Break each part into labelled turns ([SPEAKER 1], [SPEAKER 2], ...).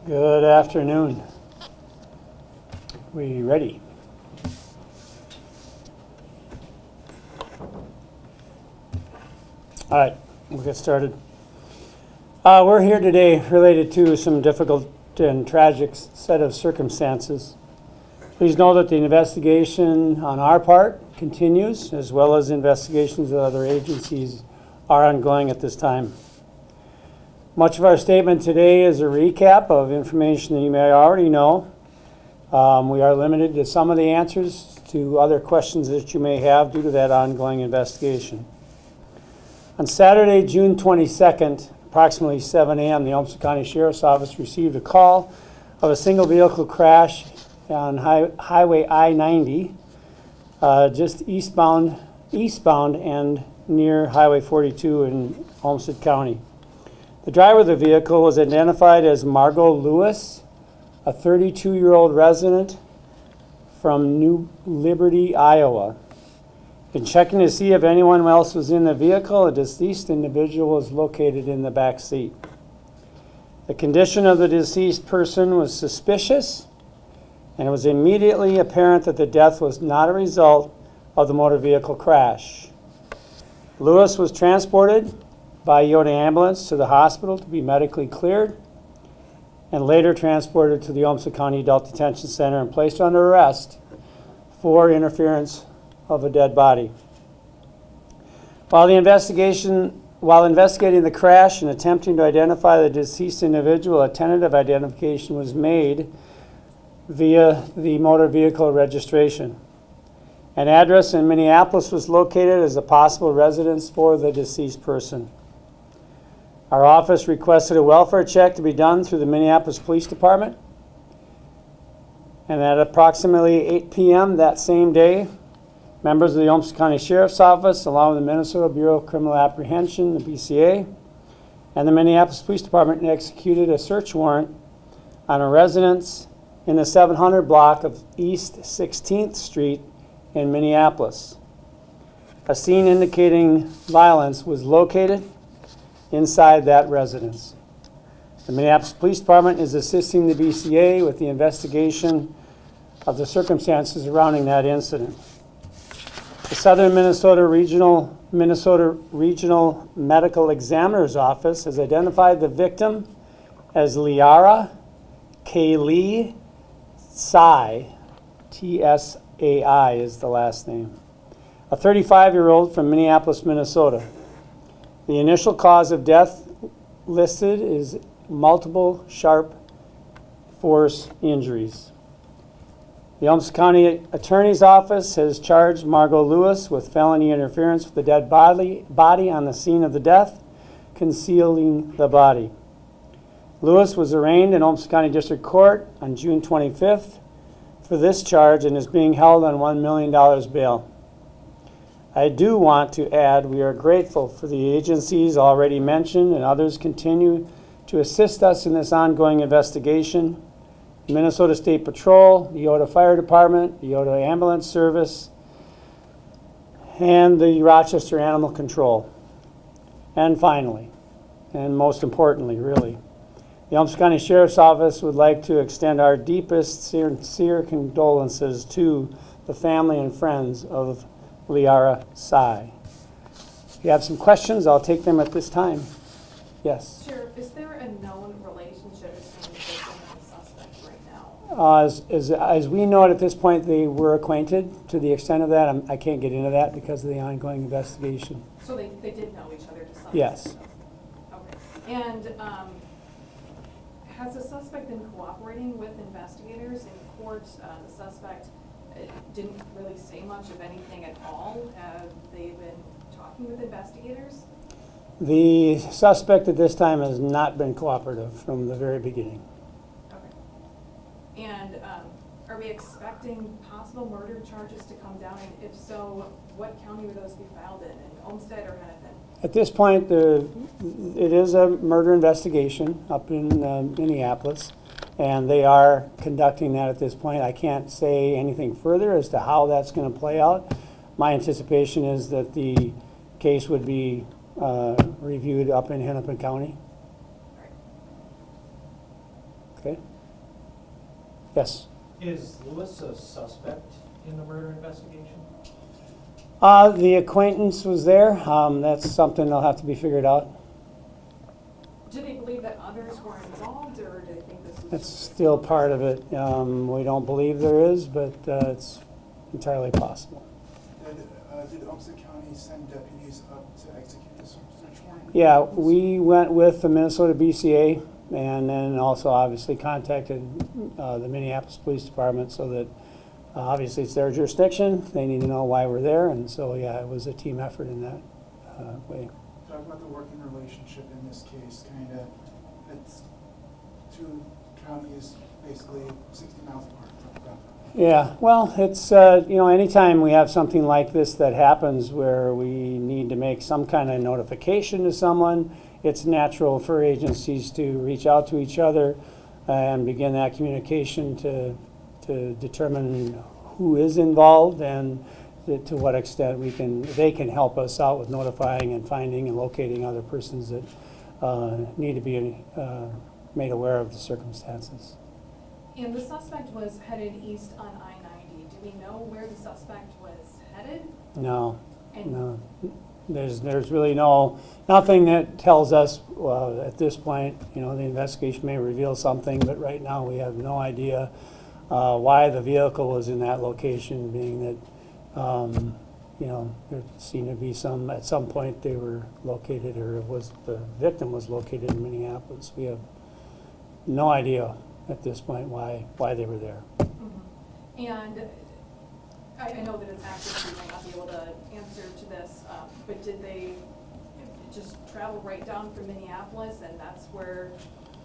[SPEAKER 1] Good afternoon. We ready? All right, we'll get started. We're here today related to some difficult and tragic set of circumstances. Please know that the investigation on our part continues, as well as investigations of other agencies are ongoing at this time. Much of our statement today is a recap of information that you may already know. We are limited to some of the answers to other questions that you may have due to that ongoing investigation. On Saturday, June 22nd, approximately 7 a.m., the Olmsted County Sheriff's Office received a call of a single vehicle crash on Highway I-90, just eastbound and near Highway 42 in Olmsted County. The driver of the vehicle was identified as Margot Lewis, a 32-year-old resident from New Liberty, Iowa. In checking to see if anyone else was in the vehicle, a deceased individual was located in the back seat. The condition of the deceased person was suspicious, and it was immediately apparent that the death was not a result of the motor vehicle crash. Lewis was transported by Eyota Ambulance to the hospital to be medically cleared, and later transported to the Olmsted County Adult Detention Center and placed under arrest for interference of a dead body. While investigating the crash and attempting to identify the deceased individual, a tentative identification was made via the motor vehicle registration. An address in Minneapolis was located as a possible residence for the deceased person. Our office requested a welfare check to be done through the Minneapolis Police Department. And at approximately 8 p.m. that same day, members of the Olmsted County Sheriff's Office, along with the Minnesota Bureau of Criminal Apprehension, the BCA, and the Minneapolis Police Department executed a search warrant on a residence in the 700 block of East 16th Street in Minneapolis. A scene indicating violence was located inside that residence. The Minneapolis Police Department is assisting the BCA with the investigation of the circumstances surrounding that incident. The Southern Minnesota Regional Medical Examiner's Office has identified the victim as Liara Kaylee Tsai, T-S-A-I is the last name, a 35-year-old from Minneapolis, Minnesota. The initial cause of death listed is multiple sharp force injuries. The Olmsted County Attorney's Office has charged Margot Lewis with felony interference with the dead body on the scene of the death, concealing the body. Lewis was arraigned in Olmsted County District Court on June 25th for this charge and is being held on $1 million bail. I do want to add we are grateful for the agencies already mentioned, and others continue to assist us in this ongoing investigation. Minnesota State Patrol, the Eyota Fire Department, the Eyota Ambulance Service, and the Rochester Animal Control. And finally, and most importantly, really, the Olmsted County Sheriff's Office would like to extend our deepest, sincere condolences to the family and friends of Liara Tsai. If you have some questions, I'll take them at this time. Yes?
[SPEAKER 2] Sheriff, is there a known relationship between the victim and the suspect right now?
[SPEAKER 1] As we know it at this point, they were acquainted. To the extent of that, I can't get into that because of the ongoing investigation.
[SPEAKER 2] So they did know each other to some extent?
[SPEAKER 1] Yes.
[SPEAKER 2] Okay. And has the suspect been cooperating with investigators in court? The suspect didn't really say much of anything at all. Have they been talking with investigators?
[SPEAKER 1] The suspect at this time has not been cooperative from the very beginning.
[SPEAKER 2] Okay. And are we expecting possible murder charges to come down? And if so, what county would those be filed in Olmsted or Hennepin?
[SPEAKER 1] At this point, it is a murder investigation up in Minneapolis, and they are conducting that at this point. I can't say anything further as to how that's going to play out. My anticipation is that the case would be reviewed up in Hennepin County.
[SPEAKER 2] Right.
[SPEAKER 1] Okay? Yes?
[SPEAKER 3] Is Lewis a suspect in the murder investigation?
[SPEAKER 1] The acquaintance was there. That's something that'll have to be figured out.
[SPEAKER 2] Do they believe that others were involved, or do they think this is?
[SPEAKER 1] It's still part of it. We don't believe there is, but it's entirely possible.
[SPEAKER 4] Did Olmsted County send deputies up to execute the search warrant?
[SPEAKER 1] Yeah, we went with the Minnesota BCA and then also obviously contacted the Minneapolis Police Department so that obviously it's their jurisdiction. They need to know why we're there. And so, yeah, it was a team effort in that way.
[SPEAKER 4] Talk about the working relationship in this case, kind of, it's two counties basically 60 miles apart.
[SPEAKER 1] Yeah, well, it's, anytime we have something like this that happens where we need to make some kind of notification to someone, it's natural for agencies to reach out to each other and begin that communication to determine who is involved and to what extent they can help us out with notifying and finding and locating other persons that need to be made aware of the circumstances.
[SPEAKER 2] And the suspect was headed east on I-90. Do we know where the suspect was headed?
[SPEAKER 1] No,
[SPEAKER 2] And
[SPEAKER 1] no. There's really nothing that tells us at this point. The investigation may reveal something, but right now we have no idea why the vehicle was in that location, being that, there seemed to be at some point they were located, or the victim was located in Minneapolis. We have no idea at this point why they were there.
[SPEAKER 2] And I know that it's active, you might not be able to answer to this, but did they just travel right down from Minneapolis and that's where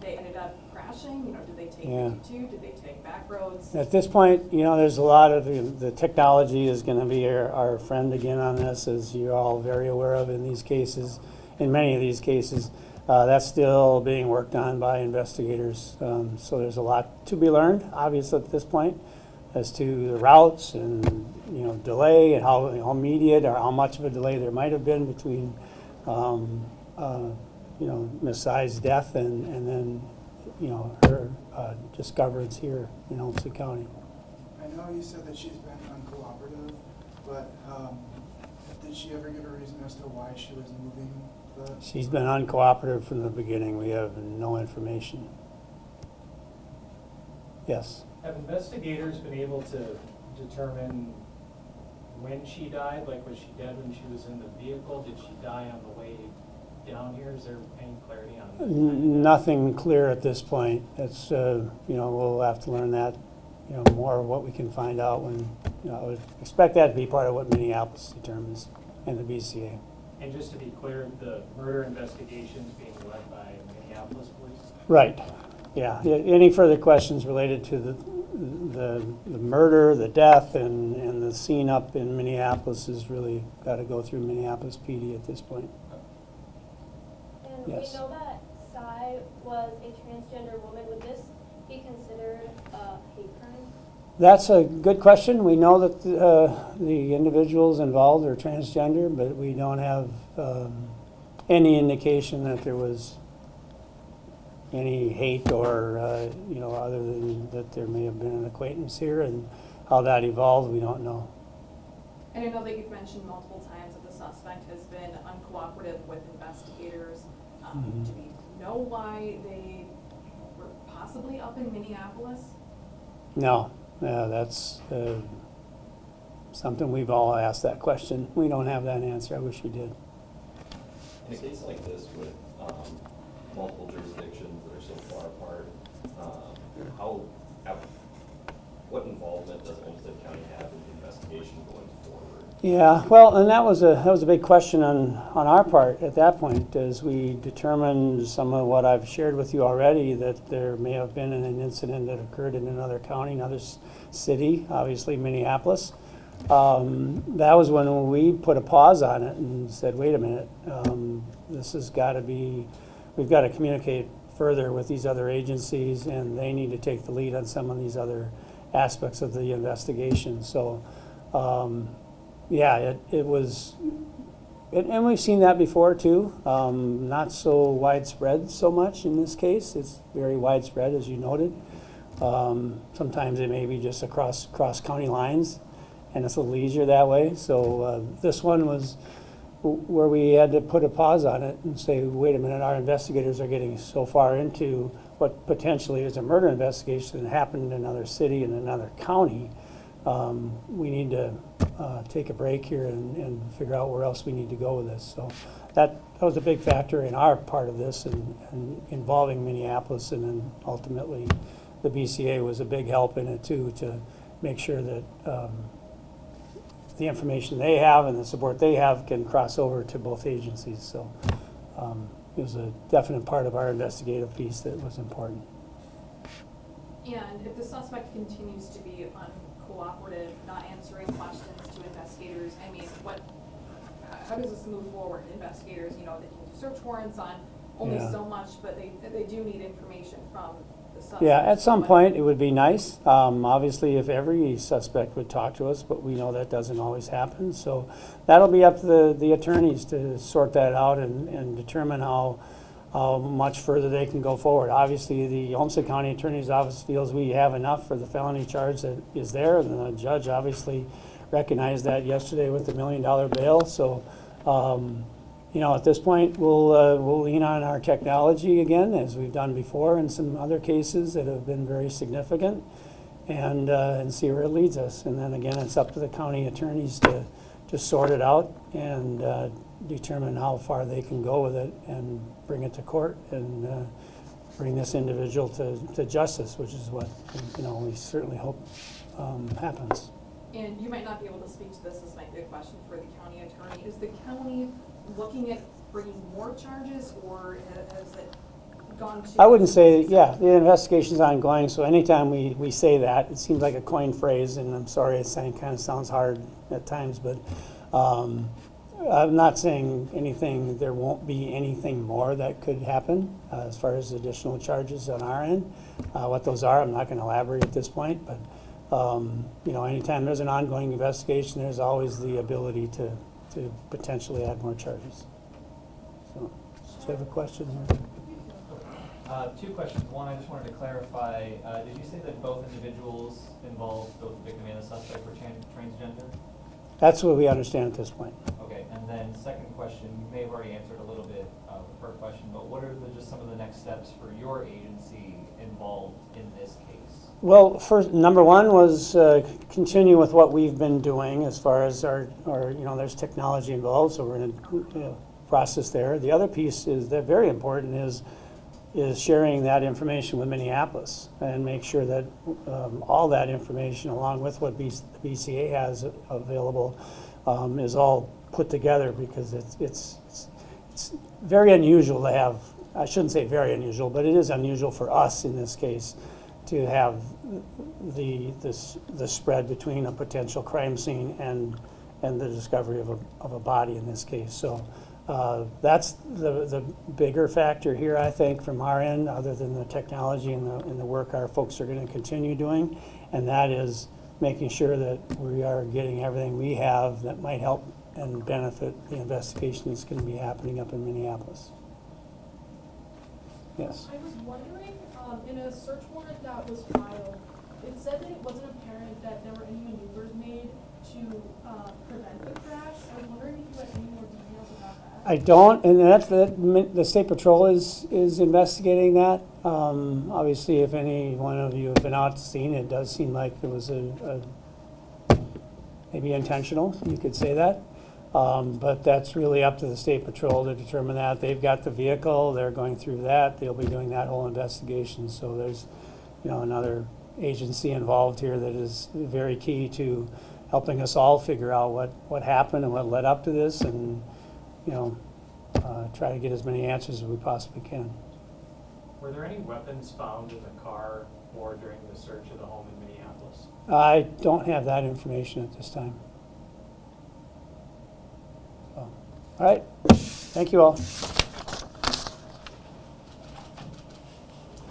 [SPEAKER 2] they ended up crashing? Did they take 52? Did they take back roads?
[SPEAKER 1] At this point, there's a lot of the technology is going to be our friend again on this, as you're all very aware of in these cases, in many of these cases. That's still being worked on by investigators. So there's a lot to be learned, obviously, at this point, as to the routes and, delay and how immediate or how much of a delay there might have been between, Miss Sai's death and then, her discoverance here in Olmsted County.
[SPEAKER 4] I know you said that she's been uncooperative, but did she ever give a reason as to why she was moving?
[SPEAKER 1] She's been uncooperative from the beginning. We have no information. Yes.
[SPEAKER 3] Have investigators been able to determine when she died? Like, was she dead when she was in the vehicle? Did she die on the way down here? Is there any clarity on that?
[SPEAKER 1] Nothing clear at this point. It's, we'll have to learn that, more of what we can find out when, I would expect that to be part of what Minneapolis determines and the BCA.
[SPEAKER 3] And just to be clear, the murder investigation is being led by Minneapolis Police?
[SPEAKER 1] Right. Yeah. Any further questions related to the murder, the death, and the scene up in Minneapolis has really got to go through Minneapolis PD at this point.
[SPEAKER 5] And
[SPEAKER 1] Yes.
[SPEAKER 5] we know that Sai was a transgender woman. Would this be considered a hate crime?
[SPEAKER 1] That's a good question. We know that the individuals involved are transgender, but we don't have any indication that there was any hate or, other than that there may have been an acquaintance here, and how that evolved, we don't know.
[SPEAKER 2] And I know that you've mentioned multiple times that the suspect has been uncooperative with investigators. Do we know why they were possibly up in Minneapolis?
[SPEAKER 1] No. Yeah, that's something we've all asked that question. We don't have that answer. I wish we did.
[SPEAKER 6] In a case like this with multiple jurisdictions that are so far apart, what involvement does Olmsted County have in the investigation going forward?
[SPEAKER 1] Yeah, well, and that was a big question on our part at that point, as we determined some of what I've shared with you already, that there may have been an incident that occurred in another county, another city, obviously Minneapolis. That was when we put a pause on it and said, wait a minute, this has got to be, we've got to communicate further with these other agencies, and they need to take the lead on some of these other aspects of the investigation. So, yeah, it was and we've seen that before too. Not so widespread so much in this case. It's very widespread, as you noted. Sometimes it may be just across county lines, and it's a little easier that way. So this one was where we had to put a pause on it and say, wait a minute, our investigators are getting so far into what potentially is a murder investigation that happened in another city in another county. We need to take a break here and figure out where else we need to go with this. So that was a big factor in our part of this, and involving Minneapolis, and then ultimately the BCA was a big help in it too, to make sure that the information they have and the support they have can cross over to both agencies. So it was a definite part of our investigative piece that was important.
[SPEAKER 2] And if the suspect continues to be uncooperative, not answering questions to investigators, I mean, how does this move forward? Investigators, they can do search warrants on only
[SPEAKER 1] Yeah.
[SPEAKER 2] so much, but they do need information from the suspect.
[SPEAKER 1] Yeah, at some point it would be nice. Obviously, if every suspect would talk to us, but we know that doesn't always happen. So that'll be up to the attorneys to sort that out and determine how much further they can go forward. Obviously, the Olmsted County Attorney's Office feels we have enough for the felony charge that is there, and the judge obviously recognized that yesterday with the $1 million bail. So, at this point, we'll lean on our technology again, as we've done before in some other cases that have been very significant, and see where it leads us. And then again, it's up to the county attorneys to sort it out and determine how far they can go with it and bring it to court and bring this individual to justice, which is what we certainly hope happens.
[SPEAKER 2] And you might not be able to speak to this. This might be a question for the county attorney. Is the county looking at bringing more charges, or has it gone to?
[SPEAKER 1] I wouldn't say, the investigation's ongoing, so anytime we say that, it seems like a coined phrase, and I'm sorry, it kind of sounds hard at times, but I'm not saying anything, there won't be anything more that could happen as far as additional charges on our end. What those are, I'm not going to elaborate at this point, but anytime there's an ongoing investigation, there's always the ability to potentially add more charges. So, do you have a question here?
[SPEAKER 7] Two questions. One, I just wanted to clarify, did you say that both individuals involved, both the victim and the suspect, were transgender?
[SPEAKER 1] That's what we understand at this point.
[SPEAKER 7] Okay, and then second question, you may have already answered a little bit the first question, but what are just some of the next steps for your agency involved in this case?
[SPEAKER 1] Well, first, number one was continue with what we've been doing as far as our there's technology involved, so we're in a process there. The other piece is that very important is sharing that information with Minneapolis and make sure that all that information, along with what BCA has available, is all put together, because it's very unusual to have. I shouldn't say very unusual, but it is unusual for us in this case to have the spread between a potential crime scene and the discovery of a body in this case. So that's the bigger factor here, I think, from our end, other than the technology and the work our folks are going to continue doing, and that is making sure that we are getting everything we have that might help and benefit the investigation that's going to be happening up in Minneapolis. Yes.
[SPEAKER 8] I was wondering, in a search warrant that was filed, it said that it wasn't apparent that there were any maneuvers made to prevent the crash. I was wondering if you had any more details about that.
[SPEAKER 1] I don't, and that's the State Patrol is investigating that. Obviously, if any one of you have been out to scene, it does seem like it was maybe intentional, you could say that. But that's really up to the State Patrol to determine that. They've got the vehicle, they're going through that, they'll be doing that whole investigation. So there's, another agency involved here that is very key to helping us all figure out what happened and what led up to this, and, try to get as many answers as we possibly can.
[SPEAKER 3] Were there any weapons found in the car or during the search of the home in Minneapolis?
[SPEAKER 1] I don't have that information at this time. So, all right, thank you all.